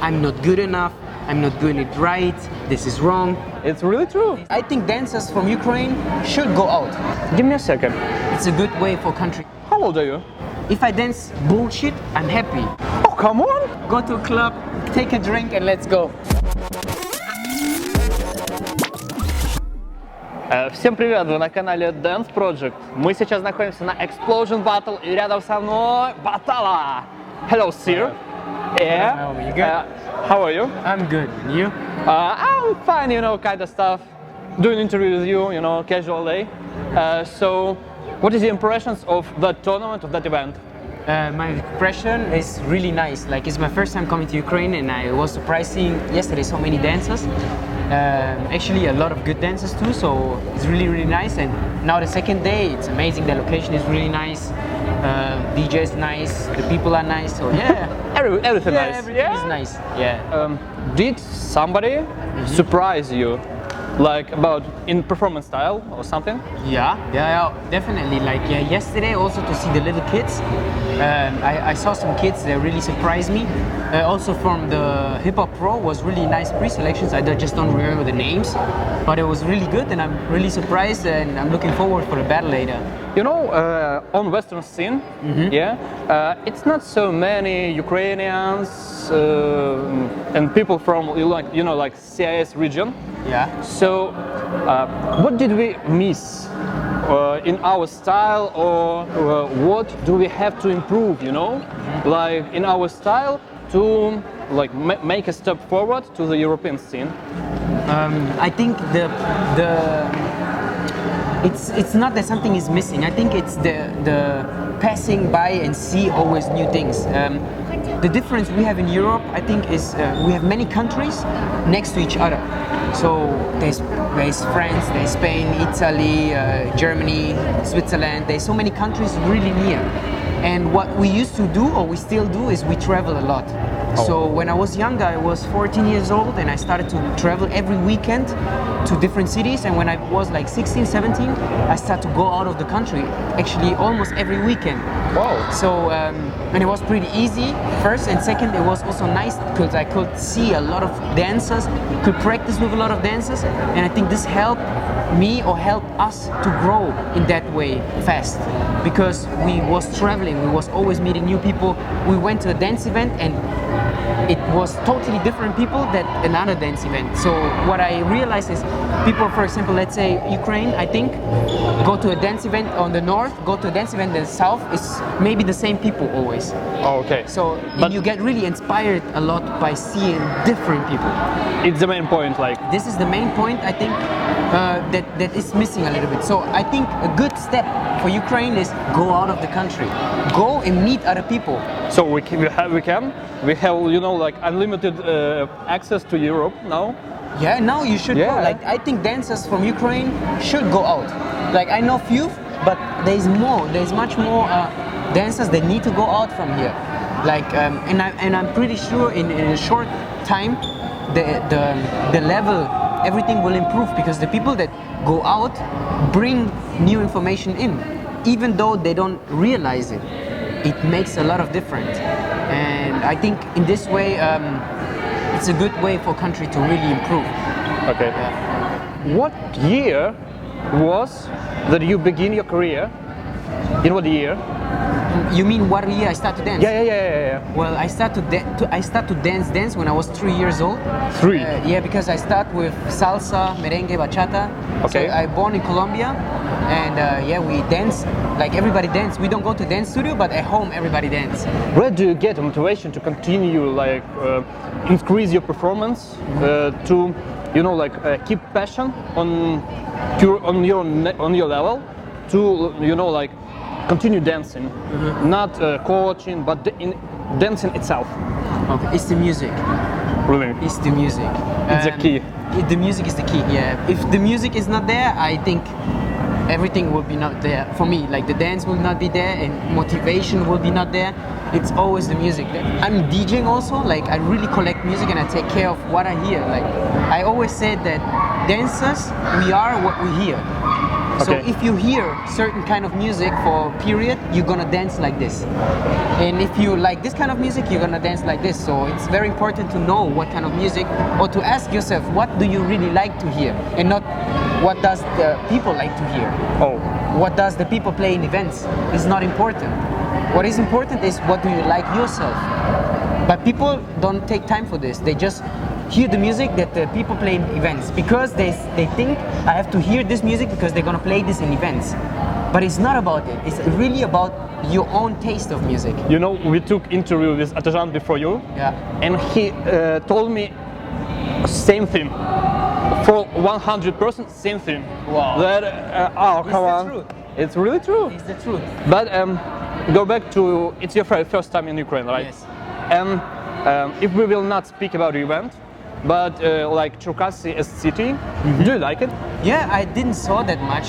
I'm not good enough, I'm not doing it right, this is wrong. It's really true. I think dancers from Ukraine should go out. Give me a second. It's a good way for country. How old are you? If I dance bullshit, I'm happy. Oh, come on! Go to a club, take a drink and let's go. Всем привет, вы на канале Danceproject. Мы сейчас находимся на Explosion Battle и рядом со мной Batalla. Hello, sir. Yeah. Hello, you good? How are you? I'm good. You? I'm fine, you know, kind of stuff. Doing interview with you, you know, casual day. So, what is your impressions of that tournament, of that event? My impression is really nice. Like, it's my first time coming to Ukraine and I was surprising yesterday so many dancers. Actually a lot of good dancers too, so it's really nice. And now the second day, it's amazing. The location is really nice. DJ is nice. The people are nice. So yeah, Everything yeah, nice. everything is nice. Yeah. Did somebody surprise you, like about in performance style or something? Yeah, definitely. Like yesterday, also to see the little kids. I saw some kids that really surprised me. Also from the Hip Hop Pro was really nice pre-selections. I just don't remember the names, but it was really good, and I'm really surprised, and I'm looking forward for the battle later. You know, on Western scene, it's not so many Ukrainians and people from like CIS region. Yeah. So, what did we miss in our style, or what do we have to improve? You know, like in our style to like make a step forward to the European scene. I think it's not that something is missing. I think it's the passing by and see always new things. The difference we have in Europe, I think, is we have many countries next to each other. So there's France, there's Spain, Italy, Germany, Switzerland. There's so many countries really near. And what we used to do, or we still do, is we travel a lot. So when I was younger, I was 14 years old and I started to travel every weekend to different cities. And when I was like 16, 17, I started to go out of the country, actually almost every weekend. Wow. So, and it was pretty easy, first, and second, it was also nice because I could see a lot of dancers, could practice with a lot of dancers, and I think this helped me or helped us to grow in that way fast. Because we was traveling, we was always meeting new people. We went to a dance event and it was totally different people than another dance event. So what I realized is people, for example, let's say Ukraine, I think, go to a dance event on the north, go to a dance event in the south, is maybe the same people always. Oh, okay. So but you get really inspired a lot by seeing different people. It's the main point, like. This is the main point, I think, that is missing a little bit. So I think a good step for Ukraine is go out of the country, go and meet other people. So we have you know, like unlimited access to Europe now. Yeah, now you should go. Like, I think dancers from Ukraine should go out. Like, I know few, but there's more. There's much more dancers that need to go out from here. Like, and I'm pretty sure in a short time, the level, everything will improve because the people that go out bring new information in, even though they don't realize it. It makes a lot of difference, and I think in this way, it's a good way for country to really improve. Okay. Yeah. What year was that you begin your career? In what year? You mean what year I started to dance? Yeah. Well, I started to dance when I was 3 years old. 3? Yeah, because I start with salsa, merengue, bachata. Okay. So I born in Colombia, and yeah, we dance like everybody dance. We don't go to dance studio, but at home everybody dance. Where do you get motivation to continue, like increase your performance, to, you know, like keep passion on your level, to, you know, like continue dancing, not coaching, but in dancing itself? Okay, it's the music. Really? It's the music. It's the key. The music is the key. Yeah. If the music is not there, I think everything will be not there for me. Like the dance will not be there, and motivation will be not there. It's always the music. I'm DJing also. Like I really collect music and I take care of what I hear. Like I always said that dancers, we are what we hear. So Okay. if you hear certain kind of music for period, you're gonna dance like this. And if you like this kind of music, you're gonna dance like this. So it's very important to know what kind of music, or to ask yourself, what do you really like to hear, and not what does the people like to hear. Oh. What does the people play in events is not important. What is important is what do you like yourself. But people don't take time for this. They just hear the music that the people play in events because they think I have to hear this music because they're gonna play this in events. But it's not about it. It's really about your own taste of music. You know, we took interview with Atajan before you, Yeah. and he told me same thing. For 100%, same thing. Wow. That oh, It's come the on. truth. It's really true. It's the truth. But go back to, it's your first time in Ukraine, right? Yes. And if we will not speak about the event, but like Cherkasy as city, do you like it? Yeah, I didn't saw that much.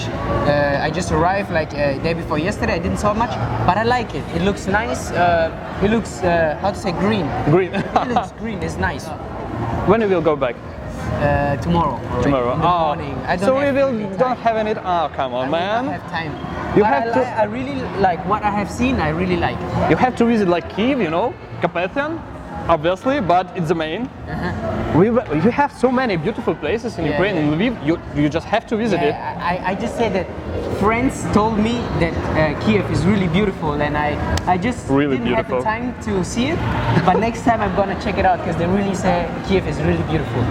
I just arrived like day before yesterday. I didn't saw much, but I like it. It looks nice. It looks how to say green. Green. It looks green. It's nice. When we will go back? Tomorrow. already, Tomorrow. in the Oh, morning. I don't so have we will really don't time. have any. Oh, come on, I man. don't have time. You But have to- I really like what I have seen. I really like. You have to visit like Kiev, you know, Carpathian, obviously, but it's the main. You have so many beautiful places in Yeah, Ukraine, in Lviv. You just have to visit it. I just said that friends told me that Kiev is really beautiful, and I just Really didn't have beautiful. the time to see it. But next time I'm gonna check it out because they really say Kiev is really beautiful.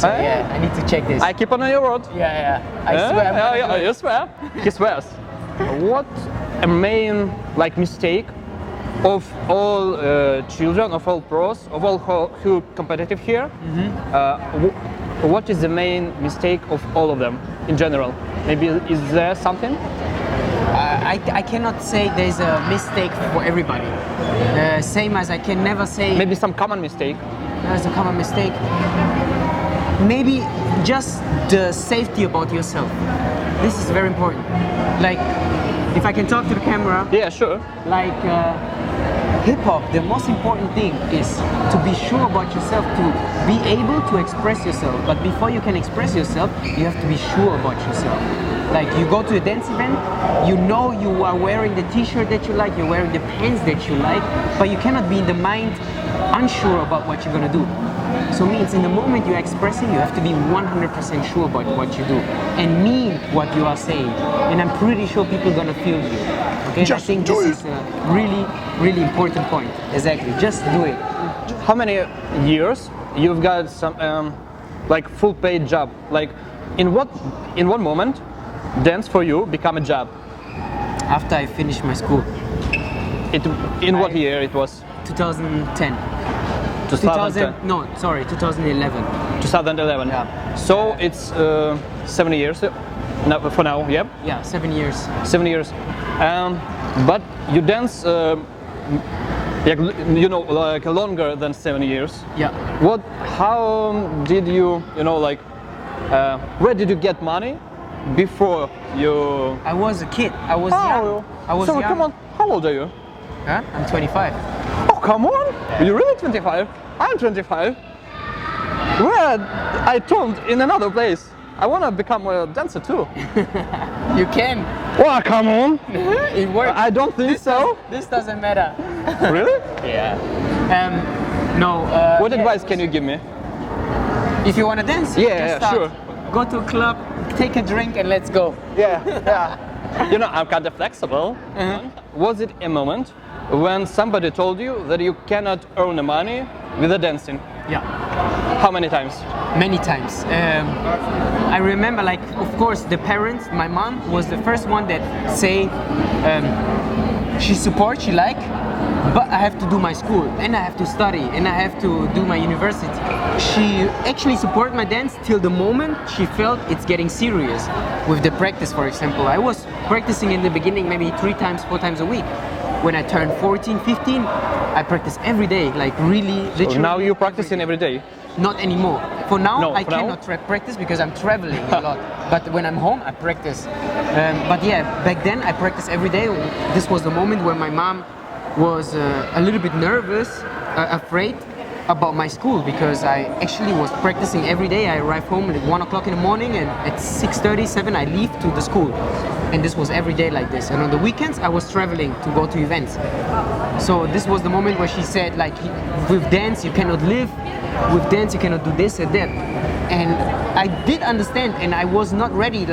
So Eh? yeah, I need to check this. I keep on your word. Yeah. I swear. I'm gonna do it. You swear? He swears. What a main like mistake of all children, of all pros, of all who competitive here? What is the main mistake of all of them in general? Maybe is there something? I cannot say there's a mistake for everybody. Same as I can never say Maybe some common mistake. there's a common mistake. Maybe just the safety about yourself. This is very important. Like, if I can talk to the camera, Yeah, sure. like hip hop, the most important thing is to be sure about yourself, to be able to express yourself. But before you can express yourself, you have to be sure about yourself. Like, you go to a dance event, you know you are wearing the t-shirt that you like, you're wearing the pants that you like, but you cannot be in the mind unsure about what you're gonna do. So means in the moment you're expressing, you have to be 100% sure about what you do and mean what you are saying. And I'm pretty sure people are gonna feel you. Okay, I think this is a really, really important point. Exactly, just do it. How many years you've got some like full paid job? Like in what moment dance for you become a job? After I finished my school, In what year it was? 2010. 2010. No, sorry, 2011. 2011. Yeah. So it's 7 years for now. Yep. Yeah, 7 years. 7 years. But you dance, like, you know, like longer than 7 years. Yeah. How did you, like, where did you get money before you? I was a kid. I was young. I was so young. come on, how old are you? Huh? I'm 25. Oh, come on! You're really 25? I'm 25. Well, I told in another place. I want to become a dancer too. You can. Oh, come on! It works. I don't think so. This doesn't matter. Really? Yeah. No. What yeah, advice can you give me? If you want to dance, Yeah, just yeah, start. sure. Go to a club, take a drink, and let's go. Yeah. I'm kind of flexible. Was it a moment when somebody told you that you cannot earn the money with the dancing? Yeah. How many times? Many times. I remember, like, of course, the parents. My mom was the first one that say she supports, she like, but I have to do my school and I have to study and I have to do my university. She actually supported my dance till the moment she felt it's getting serious with the practice. For example, I was practicing in the beginning maybe 3 times, 4 times a week. When I turned 14, 15, I practice every day, like really, literally. So now you're practicing every day. Not anymore. For now, No, I for now? cannot practice because I'm traveling a lot. But when I'm home, I practice. But yeah, back then I practiced every day. This was the moment where my mom was a little bit nervous, afraid, about my school because I actually was practicing every day. I arrive home at 1 o'clock in the morning and at 6:30, 7 I leave to the school. And this was every day like this. And on the weekends I was traveling to go to events. So this was the moment where she said like, with dance you cannot live, with dance you cannot do this and that. And I did understand, and I was not ready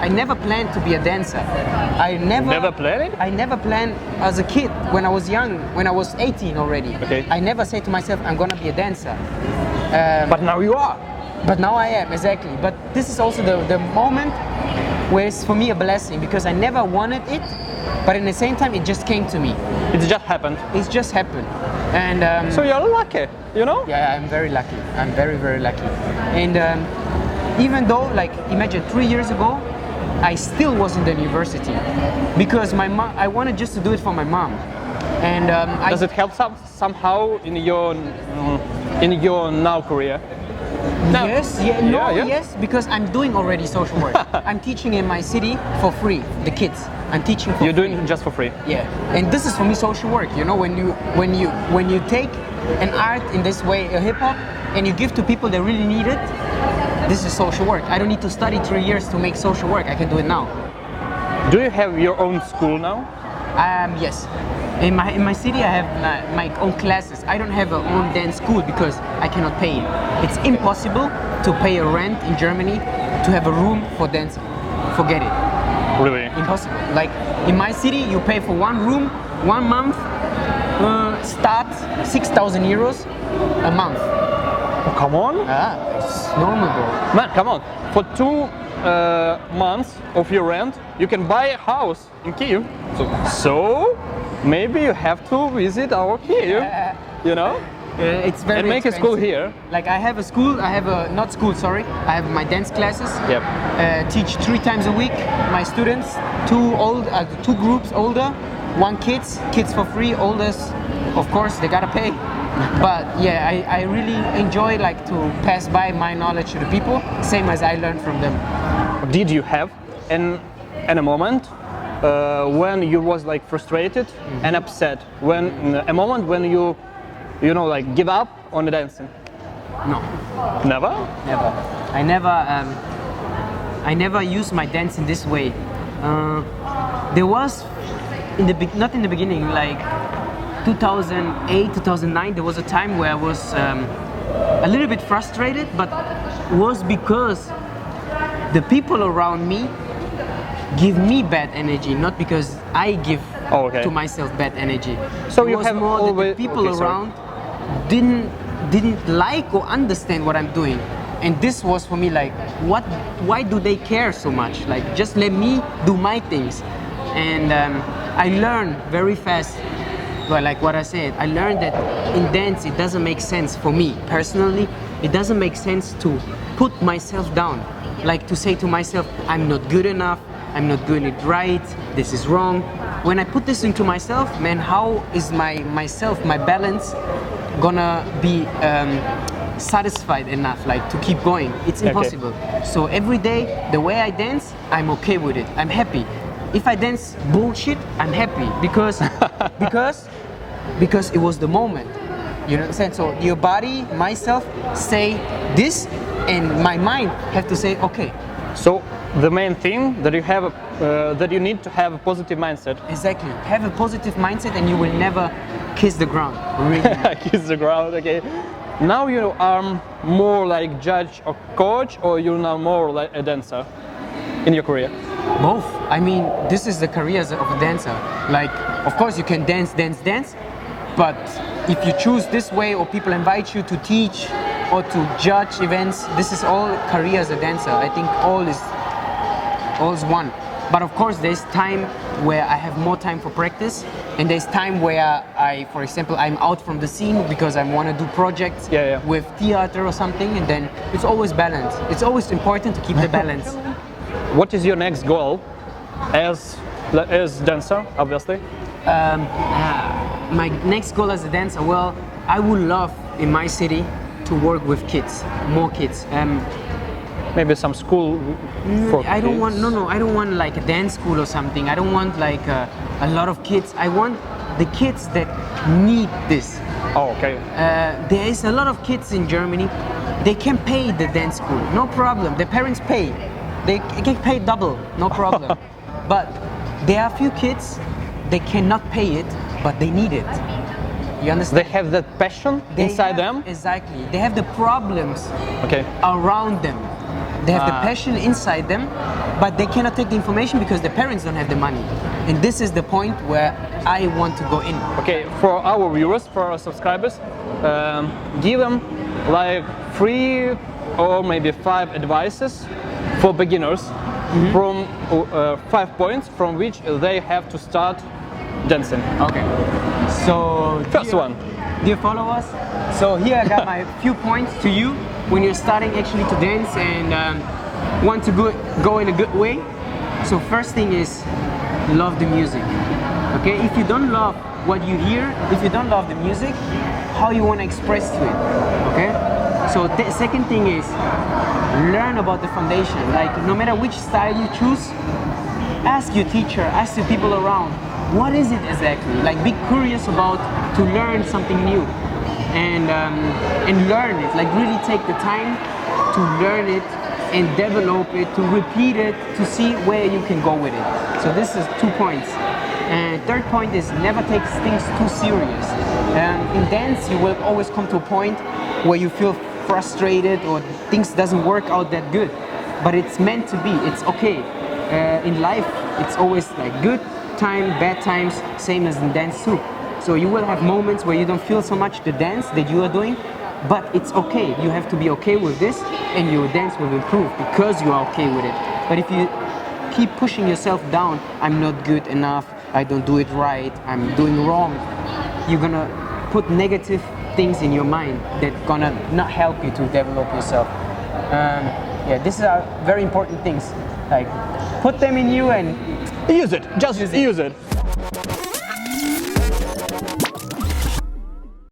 I never planned to be a dancer. I Never planned it? I never planned as a kid when I was young, when I was 18 already. Okay. I never said to myself, I'm gonna be a dancer. But now you are. But now I am, exactly. But this is also the moment where it's for me a blessing because I never wanted it, but at the same time it just came to me. It just happened. It's just happened. And So you're lucky, you know? yeah, I'm very lucky. I'm very, very lucky. And even though, imagine 3 years ago, I still was in the university because my mom. I wanted just to do it for my mom. And Does it help somehow in your now career? No. Yes, yeah. Yeah. Yes, because I'm doing already social work. I'm teaching in my city for free, the kids. I'm teaching for You're free. doing it just for free. Yeah, and this is for me social work. You know, when you take an art in this way, a hip hop, and you give to people that really need it, this is social work. I don't need to study 3 years to make social work. I can do it now. Do you have your own school now? Yes. In my city, I have my own classes. I don't have a own dance school because I cannot pay it. It's impossible to pay a rent in Germany to have a room for dancing. Forget it. Really? Impossible. Like in my city, you pay for one room, 1 month, start 6,000 euros a month. Oh, come on. It's normal, bro. Man, come on. For 2 months of your rent, you can buy a house in Kyiv. So maybe you have to visit our Kyiv, you know? It's very And make a school here. Like I have a school, not school, sorry. I have my dance classes. Yep. Teach 3 times a week. My students, 2 groups older, 1 kids for free, oldest, of course, they gotta pay. But yeah, I really enjoy to pass by my knowledge to the people, same as I learned from them. Did you have a moment when you was frustrated and upset? A moment when you give up on the dancing? No, Never? never. I never used my dance in this way. There was not in the beginning, 2008, 2009, there was a time where I was a little bit frustrated, but was because the people around me give me bad energy, not because I give to myself bad energy. So it you was have more always that the people around didn't like or understand what I'm doing. And this was for me why do they care so much? Just let me do my things. And I learned very fast. But like what I said, I learned that in dance it doesn't make sense for me personally. It doesn't make sense to put myself down, to say to myself, I'm not good enough, I'm not doing it right, this is wrong. When I put this into myself, man, how is my balance gonna be satisfied enough to keep going? It's impossible. Okay. So every day, the way I dance, I'm okay with it. I'm happy. If I dance bullshit, I'm happy because it was the moment. You know what I'm saying? So your body, myself, say this, and my mind have to say okay. So the main thing that you have, that you need to have a positive mindset. Exactly. Have a positive mindset, and you will never kiss the ground. Really. Kiss the ground. Okay. Now you are more like judge or coach, or you're now more like a dancer in your career? Both. I mean, this is the career of a dancer. Of course, you can dance, but if you choose this way, or people invite you to teach or to judge events, this is all career as a dancer. I think all is one. But of course, there's time where I have more time for practice, and there's time where for example, I'm out from the scene because I want to do projects with theater or something, and then it's always balance. It's always important to keep the balance. What is your next goal as dancer, obviously? My next goal as a dancer, well, I would love in my city to work with kids, more kids. Maybe some school for I don't kids. want, I don't want a dance school or something. I don't want a lot of kids. I want the kids that need this. Oh, okay. There is a lot of kids in Germany. They can pay the dance school, no problem. The parents pay. They can pay double, no problem. But there are a few kids, they cannot pay it, but they need it. You understand? They have that passion inside them. Exactly. They have the problems Okay. around them. They have the passion inside them, but they cannot take the information because the parents don't have the money. And this is the point where I want to go in. Okay, for our viewers, for our subscribers, give them like 3 or maybe 5 advices for beginners from 5 points from which they have to start dancing. Okay. So First one. dear followers, so here I got my few points to you when you're starting actually to dance and want to go in a good way. So first thing is love the music. Okay, if you don't love what you hear, if you don't love the music, how you want to express to it. Okay, so the second thing is learn about the foundation. Like no matter which style you choose, ask your teacher, ask the people around, what is it exactly? Like be curious about to learn something new and learn it. Like really take the time to learn it and develop it, to repeat it, to see where you can go with it. So this is 2 points. And third point is never take things too serious. In dance, you will always come to a point where you feel frustrated or things doesn't work out that good. But it's meant to be, it's okay. In life, it's always like good time, bad times, same as in dance too. So you will have moments where you don't feel so much the dance that you are doing, but it's okay. You have to be okay with this and your dance will improve because you are okay with it. But if you keep pushing yourself down, I'm not good enough, I don't do it right, I'm doing wrong, you're gonna put negative things in your mind that gonna not help you to develop yourself. Yeah, these are very important things. Like put them in you and Use it. Just use it.